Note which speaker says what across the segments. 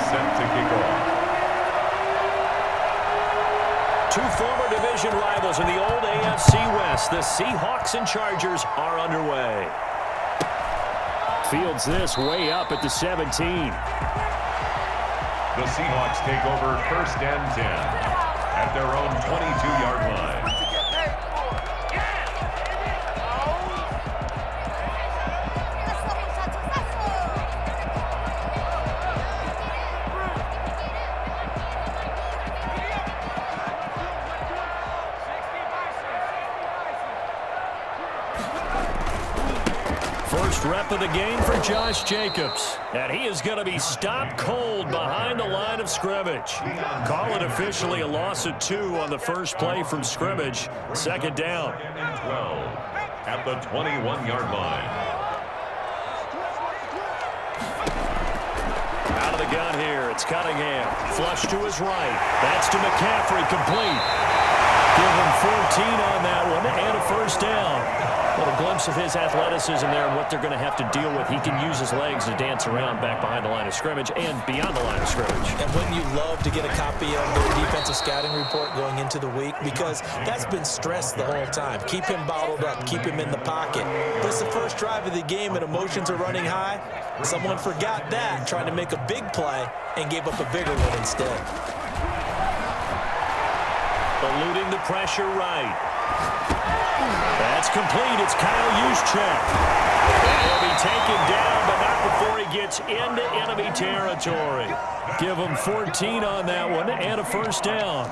Speaker 1: set to kick off.
Speaker 2: Two former division rivals in the old AFC West. The Seahawks and Chargers are underway. Fields this way up at the 17.
Speaker 1: The Seahawks take over 1st and 10 at their own 22-yard line.
Speaker 2: First rep of the game for Josh Jacobs. And he is going to be stopped cold behind the line of scrimmage. Call it officially a loss of 2 on the first play from scrimmage. Second down.
Speaker 1: 12 at the 21-yard line.
Speaker 2: Out of the gun here, it's Cunningham. Flush to his right. That's to McCaffrey, complete. Give him 14 on that one and a first down. What a glimpse of his athleticism there and what they're going to have to deal with. He can use his legs to dance around back behind the line of scrimmage and beyond the line of scrimmage.
Speaker 3: And wouldn't you love to get a copy of their defensive scouting report going into the week? Because that's been stressed the whole time. Keep him bottled up. Keep him in the pocket. But it's the first drive of the game and emotions are running high. Someone forgot that, trying to make a big play, and gave up a bigger one instead.
Speaker 2: Eluding the pressure right. That's complete. It's Kyle Juszczyk. And he'll be taken down, but not before he gets into enemy territory. Give him 14 on that one and a first down.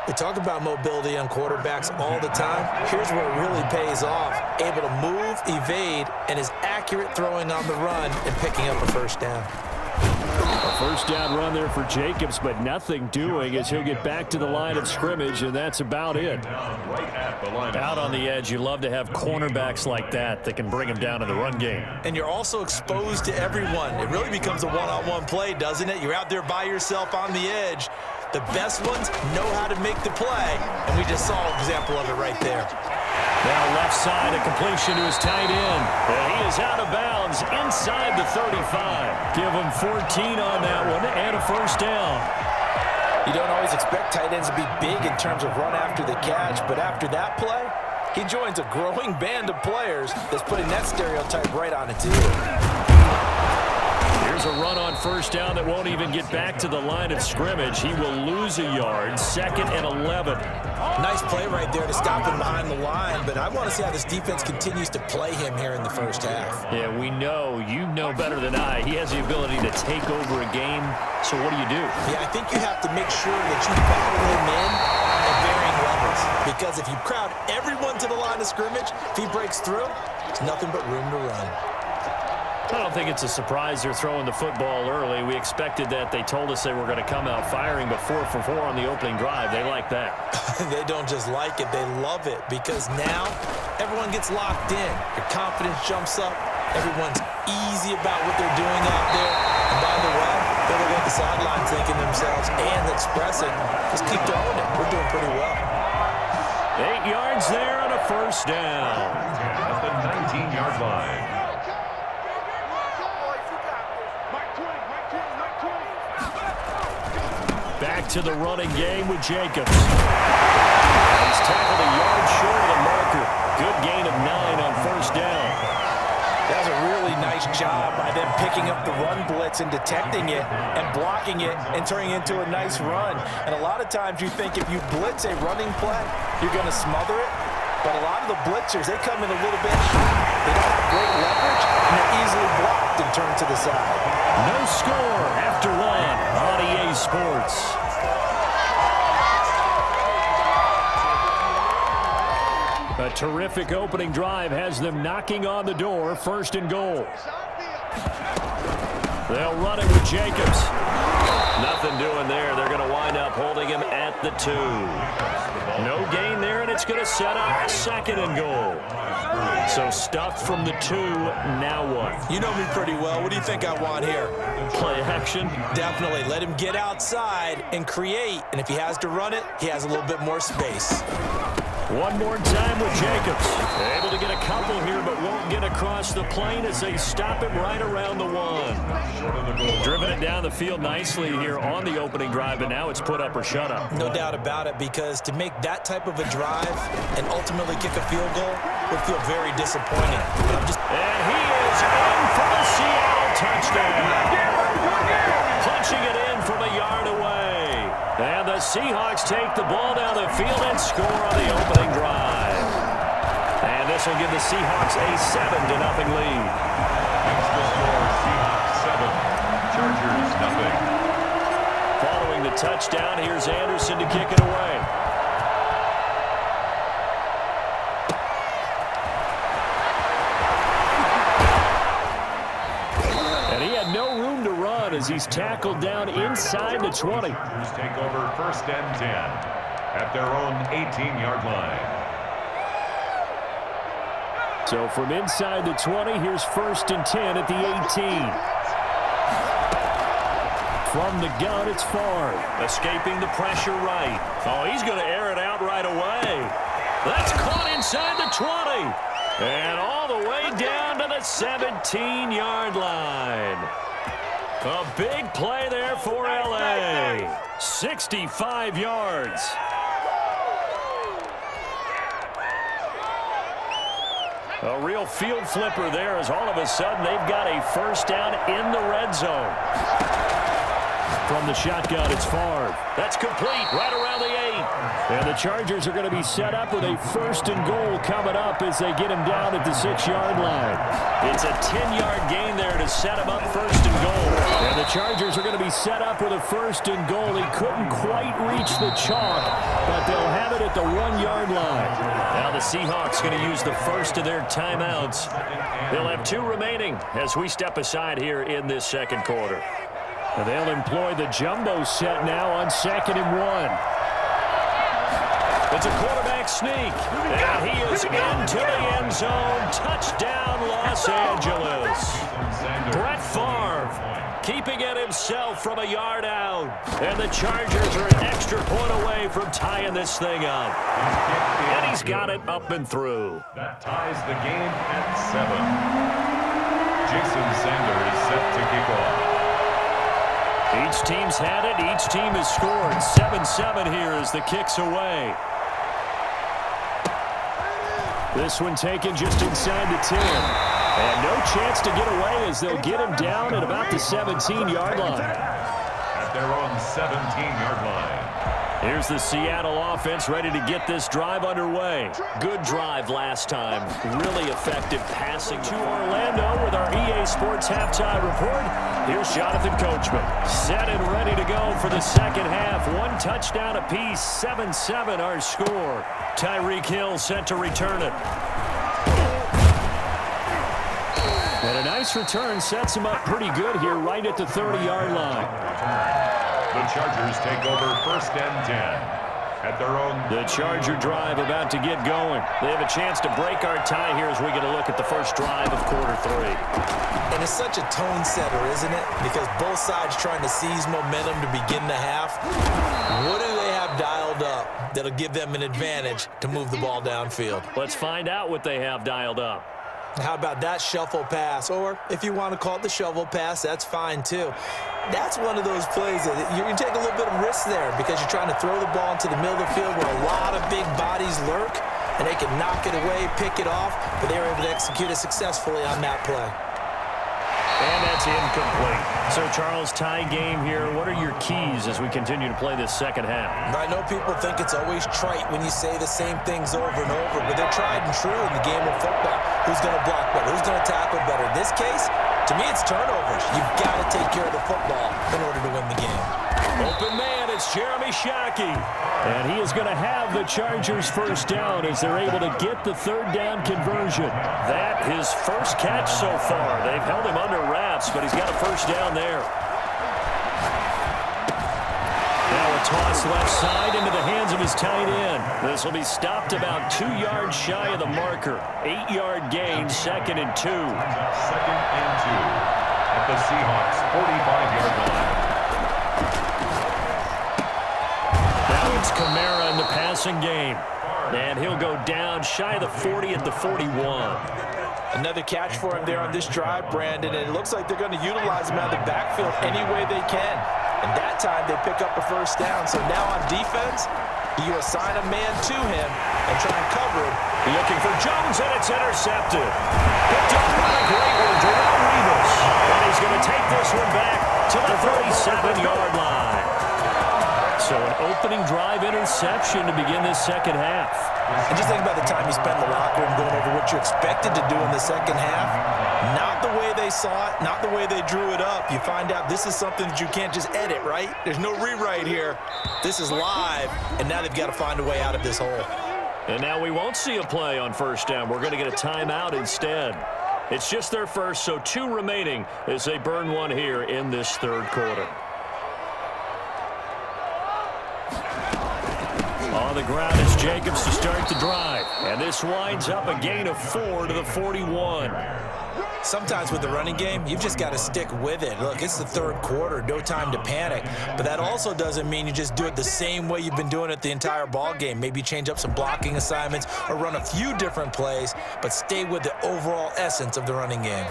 Speaker 3: We talk about mobility on quarterbacks all the time. Here's where it really pays off. Able to move, evade, and is accurate throwing on the run and picking up a first down.
Speaker 2: A first down run there for Jacobs, but nothing doing as he'll get back to the line of scrimmage, and that's about it. Out on the edge, you love to have cornerbacks like that can bring him down in the run game.
Speaker 3: And you're also exposed to everyone. It really becomes a one-on-one play, doesn't it? You're out there by yourself on the edge. The best ones know how to make the play, and we just saw an example of it right there.
Speaker 2: Now left side, a completion to his tight end. And he is out of bounds inside the 35. Give him 14 on that one and a first down.
Speaker 3: You don't always expect tight ends to be big in terms of run after the catch, but after that play, he joins a growing band of players that's putting that stereotype right on its ear.
Speaker 2: Here's a run on first down that won't even get back to the line of scrimmage. He will lose a yard, 2nd and 11.
Speaker 3: Nice play right there to stop him behind the line, but I want to see how this defense continues to play him here in the first half.
Speaker 2: Yeah, we know, you know better than I, he has the ability to take over a game, so what do you do?
Speaker 3: Yeah, I think you have to make sure that you battle him in at varying levels, because if you crowd everyone to the line of scrimmage, if he breaks through, it's nothing but room to run.
Speaker 2: I don't think it's a surprise they're throwing the football early. We expected that. They told us they were going to come out firing, but 4 for 4 on the opening drive. They like that.
Speaker 3: They don't just like it, they love it, because now everyone gets locked in. Your confidence jumps up. Everyone's easy about what they're doing out there. And by the way, they're looking at the sideline thinking themselves and expressing, just keep throwing it. We're doing pretty well.
Speaker 2: 8 yards there and a first down.
Speaker 1: At the 19-yard line.
Speaker 2: Back to the running game with Jacobs. He's tackled a yard short of the marker. Good gain of 9 on first down.
Speaker 3: That was a really nice job by them picking up the run blitz and detecting it and blocking it and turning it into a nice run. And a lot of times you think if you blitz a running play, you're going to smother it. But a lot of the blitzers, they come in a little bit hot. They don't have great leverage, and they're easily blocked and turned to the side.
Speaker 2: No score after 1 on EA Sports. A terrific opening drive has them knocking on the door, 1st and goal. They'll run it with Jacobs. Nothing doing there. They're going to wind up holding him at the 2. No gain there, and it's going to set up 2nd and goal. So stuffed from the 2, now what?
Speaker 3: You know me pretty well. What do you think I want here?
Speaker 2: Play action?
Speaker 3: Definitely. Let him get outside and create. And if he has to run it, he has a little bit more space.
Speaker 2: One more time with Jacobs. Able to get a couple here, but won't get across the plane as they stop him right around the 1. Driven it down the field nicely here on the opening drive, but now it's put up or shut up.
Speaker 3: No doubt about it, because to make that type of a drive and ultimately kick a field goal would feel very disappointing.
Speaker 2: And he is in for the Seattle touchdown. Punching it in from a yard away. And the Seahawks take the ball down the field and score on the opening drive. And this will give the Seahawks a 7-0 lead.
Speaker 1: That's the score, Seahawks 7, Chargers 0.
Speaker 2: Following the touchdown, here's Anderson to kick it away. And he had no room to run as he's tackled down inside the 20.
Speaker 1: Chargers take over 1st and 10 at their own 18-yard line.
Speaker 2: So from inside the 20, here's 1st and 10 at the 18. From the gun, it's Favre. Escaping the pressure right. Oh, he's going to air it out right away. That's caught inside the 20. And all the way down to the 17-yard line. A big play there for L.A. 65 yards. A real field flipper there, as all of a sudden they've got a 1st down in the red zone. From the shotgun, it's Favre. That's complete right around the 8. And the Chargers are going to be set up with a 1st and goal coming up as they get him down at the 6-yard line. It's a 10-yard gain there to set him up 1st and goal. And the Chargers are going to be set up with a 1st and goal. He couldn't quite reach the chalk, but they'll have it at the 1-yard line. Now the Seahawks going to use the first of their timeouts. They'll have 2 remaining as we step aside here in this 2nd quarter. And they'll employ the jumbo set now on 2nd and 1. It's a quarterback sneak. And he is into the end zone. Touchdown, Los Angeles. Brett Favre keeping it himself from a yard out. And the Chargers are an extra point away from tying this thing up. And he's got it up and through.
Speaker 1: That ties the game at 7. Jason Sander is set to kick off.
Speaker 2: Each team's had it. Each team has scored. 7-7 here as the kick's away. This one taken just inside the 10. And no chance to get away as they'll get him down at about the 17-yard line.
Speaker 1: At their own 17-yard line.
Speaker 2: Here's the Seattle offense ready to get this drive underway. Good drive last time. Really effective passing to Orlando with our EA Sports Halftime Report. Here's Jonathan Coachman. Set and ready to go for the 2nd half. 1 touchdown apiece. 7-7 our score. Tyreek Hill set to return it. And a nice return sets him up pretty good here right at the 30-yard line.
Speaker 1: The Chargers take over 1st and 10 at their own.
Speaker 2: The Charger drive about to get going. They have a chance to break our tie here as we get a look at the first drive of quarter 3.
Speaker 3: And it's such a tone setter, isn't it? Because both sides trying to seize momentum to begin the half. What do they have dialed up that'll give them an advantage to move the ball downfield?
Speaker 2: Let's find out what they have dialed up.
Speaker 3: How about that shuffle pass? Or if you want to call it the shovel pass, that's fine too. That's one of those plays that you can take a little bit of risk there because you're trying to throw the ball into the middle of the field where a lot of big bodies lurk, and they can knock it away, pick it off, but they were able to execute it successfully on that play.
Speaker 2: And that's incomplete. So, Charles, tie game here. What are your keys as we continue to play this 2nd half?
Speaker 3: I know people think it's always trite when you say the same things over and over, but they're tried and true in the game of football. Who's going to block better? Who's going to tackle better? In this case, to me, it's turnovers. You've got to take care of the football in order to win the game.
Speaker 2: Open man, it's Jeremy Shockey. And he is going to have the Chargers 1st down as they're able to get the 3rd down conversion. That his first catch so far. They've held him under wraps, but he's got a 1st down there. Now a toss left side into the hands of his tight end. This will be stopped about 2 yards shy of the marker. 8-yard gain, 2nd and 2.
Speaker 1: 2nd and 2 at the Seahawks 45-yard line.
Speaker 2: Now it's Kamara in the passing game. And he'll go down shy of the 40 at the 41.
Speaker 3: Another catch for him there on this drive, Brandon, and it looks like they're going to utilize him out of the backfield any way they can. And that time they pick up a first down. So now on defense, you assign a man to him and try and cover him.
Speaker 2: Looking for Jones, and it's intercepted. Picked up by a great one, Jerome Rivas. And he's going to take this one back to the 37-yard line. So an opening drive interception to begin this second half.
Speaker 3: And just think about the time you spent in the locker room going over what you expected to do in the second half. Not the way they saw it, not the way they drew it up. You find out this is something that you can't just edit, right? There's no rewrite here. This is live, and now they've got to find a way out of this hole.
Speaker 2: And now we won't see a play on first down. We're going to get a timeout instead. It's just their first, so 2 remaining as they burn one here in this third quarter. On the ground is Jacobs to start the drive. And this winds up a gain of 4 to the 41.
Speaker 3: Sometimes with the running game, you've just got to stick with it. Look, it's the third quarter, no time to panic. But that also doesn't mean you just do it the same way you've been doing it the entire ball game. Maybe change up some blocking assignments or run a few different plays, but stay with the overall essence of the running game.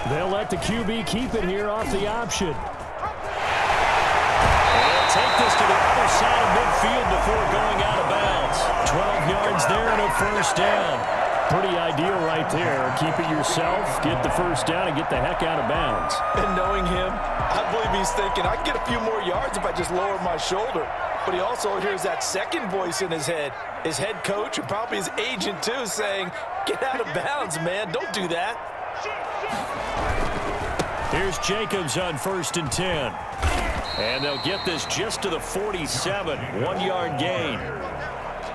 Speaker 2: They'll let the QB keep it here off the option. Take this to the other side of midfield before going out of bounds. 12 yards there and a first down. Pretty ideal right there. Keep it yourself, get the first down, and get the heck out of bounds.
Speaker 3: And knowing him, I believe he's thinking, I can get a few more yards if I just lower my shoulder. But he also hears that second voice in his head coach and probably his agent too saying, get out of bounds, man. Don't do that.
Speaker 2: Here's Jacobs on 1st and 10. And they'll get this just to the 47, 1-yard gain.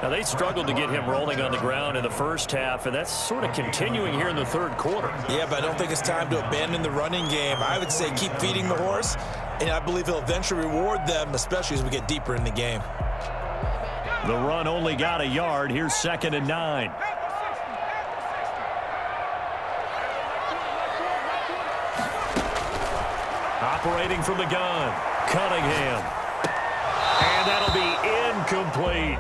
Speaker 2: Now, they struggled to get him rolling on the ground in the first half, and that's sort of continuing here in the third quarter.
Speaker 3: Yeah, but I don't think it's time to abandon the running game. I would say keep feeding the horse, and I believe he'll eventually reward them, especially as we get deeper in the game.
Speaker 2: The run only got a yard. Here's 2nd and 9. Operating from the gun, Cunningham. And that'll be incomplete.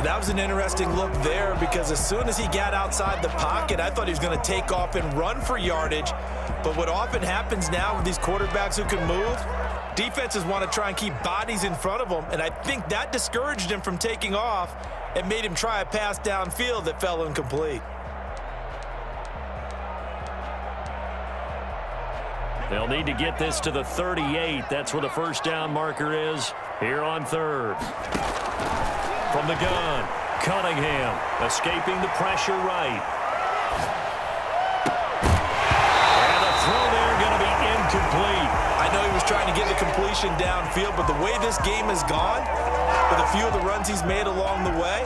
Speaker 3: That was an interesting look there because as soon as he got outside the pocket, I thought he was going to take off and run for yardage. But what often happens now with these quarterbacks who can move, defenses want to try and keep bodies in front of them, and I think that discouraged him from taking off and made him try a pass downfield that fell incomplete.
Speaker 2: They'll need to get this to the 38. That's where the first down marker is here on 3rd. From the gun, Cunningham escaping the pressure right. And the throw there going to be incomplete.
Speaker 3: I know he was trying to get the completion downfield, but the way this game has gone, with a few of the runs he's made along the way,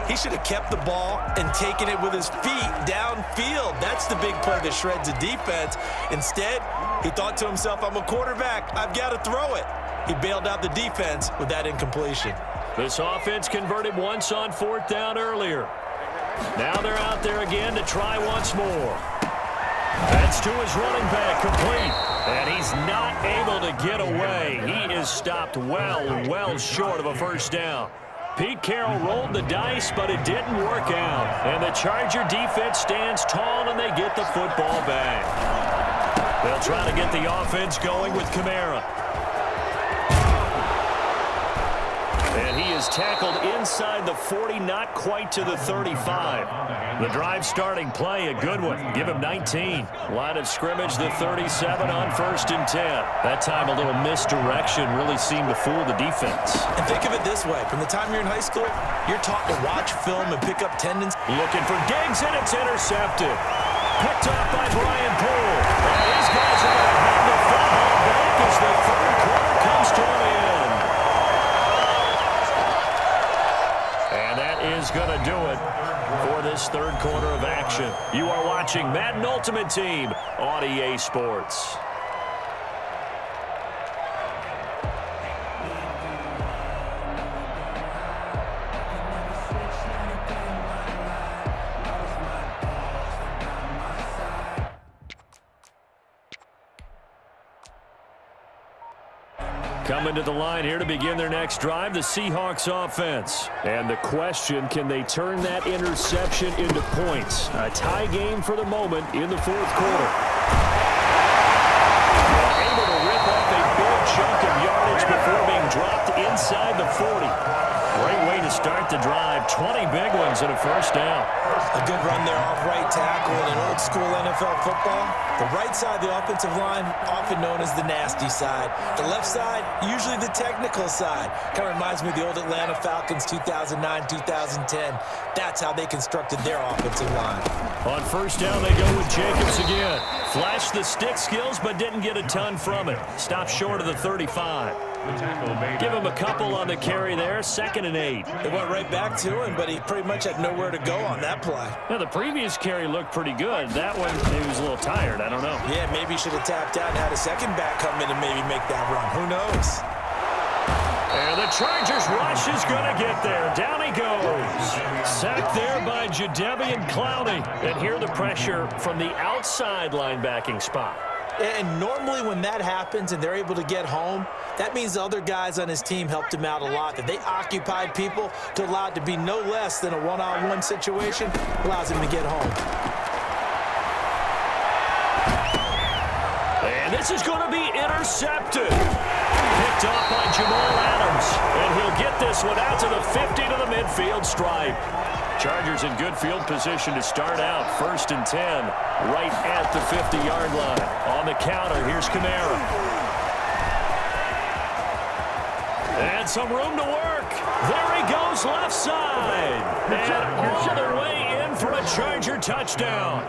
Speaker 3: he should have kept the ball and taken it with his feet downfield. That's the big play that shreds the defense. Instead, he thought to himself, I'm a quarterback. I've got to throw it. He bailed out the defense with that incompletion.
Speaker 2: This offense converted once on 4th down earlier. Now they're out there again to try once more. That's to his running back, complete. And he's not able to get away. He is stopped well short of a first down. Pete Carroll rolled the dice, but it didn't work out. And the Charger defense stands tall, and they get the football back. They'll try to get the offense going with Kamara. And he is tackled inside the 40, not quite to the 35. The drive starting play, a good one. Give him 19. Line of scrimmage, the 37 on 1st and 10. That time a little misdirection really seemed to fool the defense.
Speaker 3: And think of it this way. From the time you're in high school, you're taught to watch film and pick up tendencies.
Speaker 2: Looking for Diggs, and it's intercepted. Picked up by Brian Poole. And these guys are going to have the football back as the third quarter comes to an end. And that is going to do it for this third quarter of action. You are watching Madden Ultimate Team on EA Sports. Coming to the line here to begin their next drive, the Seahawks offense. And the question, can they turn that interception into points? A tie game for the moment in the fourth quarter. Able to rip off a big chunk of yardage before being dropped inside the 40. Great way to start the drive. 20 big ones and a first down.
Speaker 3: A good run there off right tackle in an old school NFL football. The right side of the offensive line, often known as the nasty side. The left side, usually the technical side. Kind of reminds me of the old Atlanta Falcons 2009-2010. That's how they constructed their offensive line.
Speaker 2: On first down, they go with Jacobs again. Flashed the stick skills, but didn't get a ton from it. Stopped short of the 35. Give him a couple on the carry there. 2nd and 8.
Speaker 3: They went right back to him, but he pretty much had nowhere to go on that play.
Speaker 2: Now, the previous carry looked pretty good. That one, he was a little tired. I don't know.
Speaker 3: Yeah, maybe he should have tapped out and had a second back come in and maybe make that run. Who knows?
Speaker 2: And the Chargers rush is going to get there. Down he goes. Sacked there by Jadeveon Clowney. And here the pressure from the outside linebacking spot.
Speaker 3: And normally when that happens and they're able to get home, that means the other guys on his team helped him out a lot. That they occupied people to allow it to be no less than a one-on-one situation allows him to get home.
Speaker 2: And this is going to be intercepted. Picked off by Jamal Adams. And he'll get this one out to the 50 to the midfield stripe. Chargers in good field position to start out. 1st and 10, right at the 50-yard line. On the counter, here's Kamara. And some room to work. There he goes, left side. And all the way in for a Charger touchdown.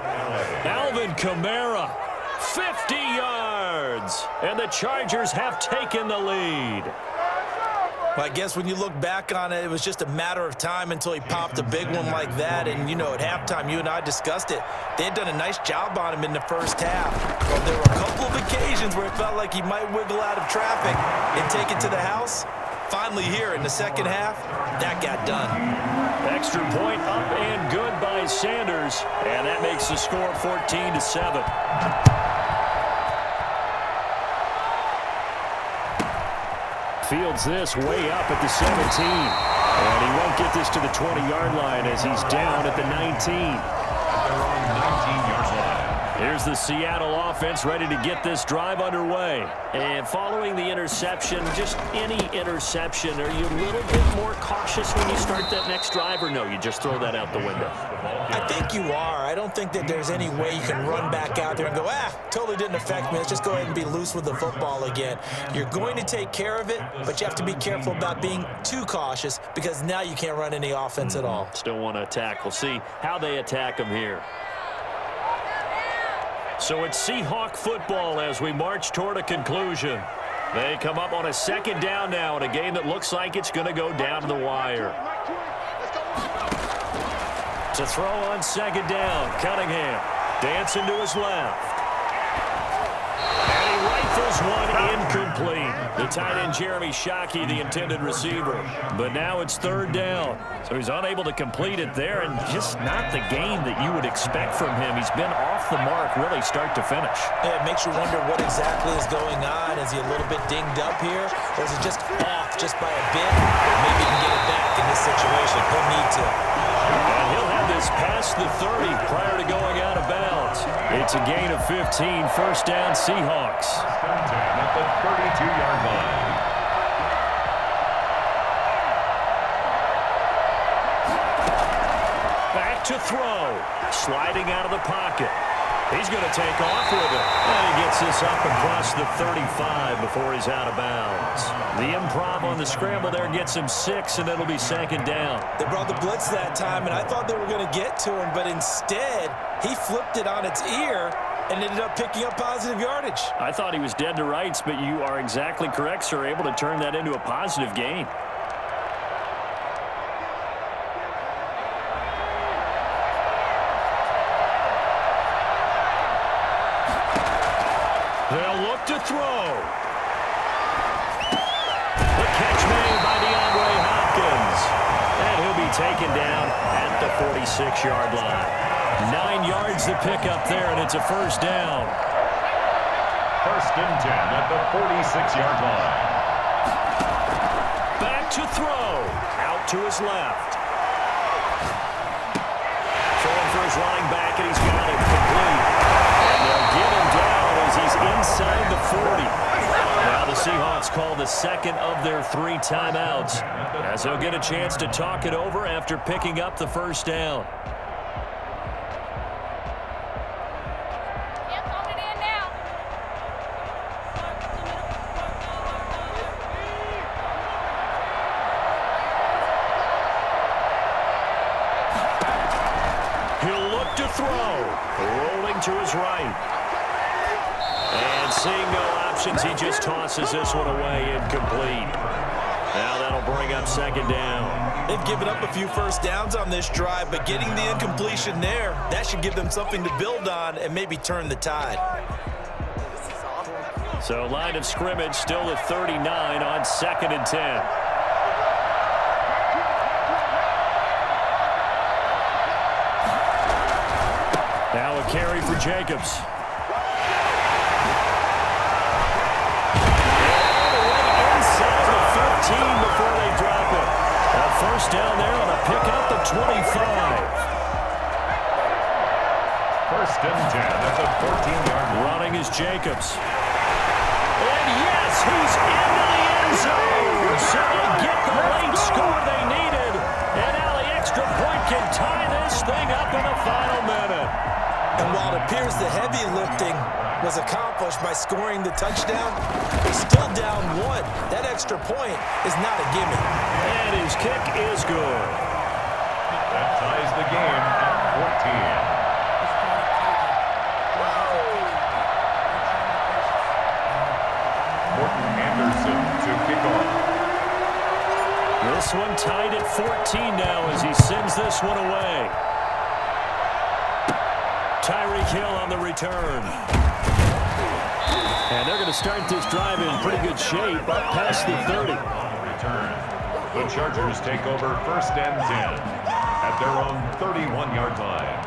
Speaker 2: Alvin Kamara, 50 yards. And the Chargers have taken the lead.
Speaker 3: Well, I guess when you look back on it, it was just a matter of time until he popped a big one like that. And, you know, at halftime, you and I discussed it. They had done a nice job on him in the first half. Well, there were a couple of occasions where it felt like he might wiggle out of traffic and take it to the house. Finally here in the second half, that got done.
Speaker 2: Extra point up and good by Sanders. And that makes the score 14-7. Fields this way up at the 17. And he won't get this to the 20-yard line as he's down at the 19.
Speaker 1: They're on 19-yard line.
Speaker 2: Here's the Seattle offense ready to get this drive underway. And following the interception, just any interception, are you a little bit more cautious when you start that next drive, or no, you just throw that out the window?
Speaker 3: I think you are. I don't think that there's any way you can run back out there and go, totally didn't affect me. Let's just go ahead and be loose with the football again. You're going to take care of it, but you have to be careful about being too cautious because now you can't run any offense at all.
Speaker 2: Still want to attack. We'll see how they attack them here. So it's Seahawk football as we march toward a conclusion. They come up on a 2nd down now in a game that looks like it's going to go down to the wire. To throw on 2nd down, Cunningham dancing to his left. And he rifles one incomplete. The tight end Jeremy Shockey, the intended receiver. But now it's 3rd down. So he's unable to complete it there, and just not the game that you would expect from him. He's been off the mark really start to finish.
Speaker 3: Yeah, it makes you wonder what exactly is going on. Is he a little bit dinged up here, or is it just off just by a bit? Maybe he can get it back in this situation. He'll need to.
Speaker 2: And he'll have this past the 30 prior to going out of bounds. It's a gain of 15, 1st down Seahawks.
Speaker 1: At the 32-yard line.
Speaker 2: Back to throw. Sliding out of the pocket. He's going to take off with it. And he gets this up across the 35 before he's out of bounds. The improv on the scramble there gets him 6, and it'll be 2nd down.
Speaker 3: They brought the blitz that time, and I thought they were going to get to him, but instead he flipped it on its ear and ended up picking up positive yardage.
Speaker 2: I thought he was dead to rights, but you are exactly correct, sir. Able to turn that into a positive gain. They'll look to throw. The catch made by DeAndre Hopkins. And he'll be taken down at the 46-yard line. 9 yards to pick up there, and it's a 1st down.
Speaker 1: 1st and 10 at the 46-yard line.
Speaker 2: to throw. Out to his left. Throwing for his running back, and he's got it complete. And they'll get him down as he's inside the 40. Now the Seahawks call the second of their 3 timeouts, as they'll get a chance to talk it over after picking up the first down. He'll look to throw. Rolling to his right. And seeing no options, he just tosses this one away, incomplete. Now that'll bring up second down.
Speaker 3: They've given up a few first downs on this drive, but getting the incompletion there, that should give them something to build on and maybe turn the tide.
Speaker 2: So line of scrimmage still at 39 on 2nd and 10. Now a carry for Jacobs. Inside the 15 before they drop it. A first down there on a pickup of 25.
Speaker 1: First and 10 at the 14-yard line.
Speaker 2: Running is Jacobs. And yes, he's into the end zone. So they get the late score they needed. And now the extra point can tie this thing up in the final minute.
Speaker 3: And while it appears the heavy lifting was accomplished by scoring the touchdown, they're still down 1. That extra point is not a gimme.
Speaker 2: And his kick is good.
Speaker 1: That ties the game at 14. Anderson to kick off.
Speaker 2: This one tied at 14 now as he sends this one away. Tyreek Hill on the return. And they're going to start this drive in pretty good shape up past the 30.
Speaker 1: Return. The Chargers take over first and 10 at their own 31-yard line.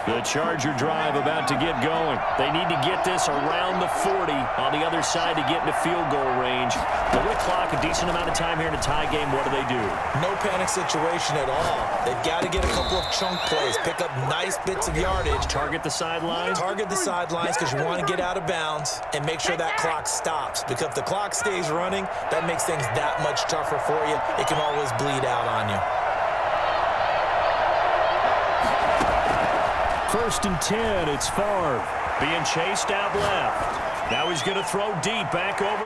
Speaker 2: The Charger drive about to get going. They need to get this around the 40 on the other side to get into field goal range. They're going to clock a decent amount of time here in a tie game. What do?
Speaker 3: No panic situation at all. They've got to get a couple of chunk plays, pick up nice bits of yardage.
Speaker 2: Target the sidelines?
Speaker 3: Target the sidelines because you want to get out of bounds and make sure that clock stops. Because if the clock stays running, that makes things that much tougher for you. It can always bleed out on you.
Speaker 2: First and 10, it's Favre being chased out left. Now he's going to throw deep back over.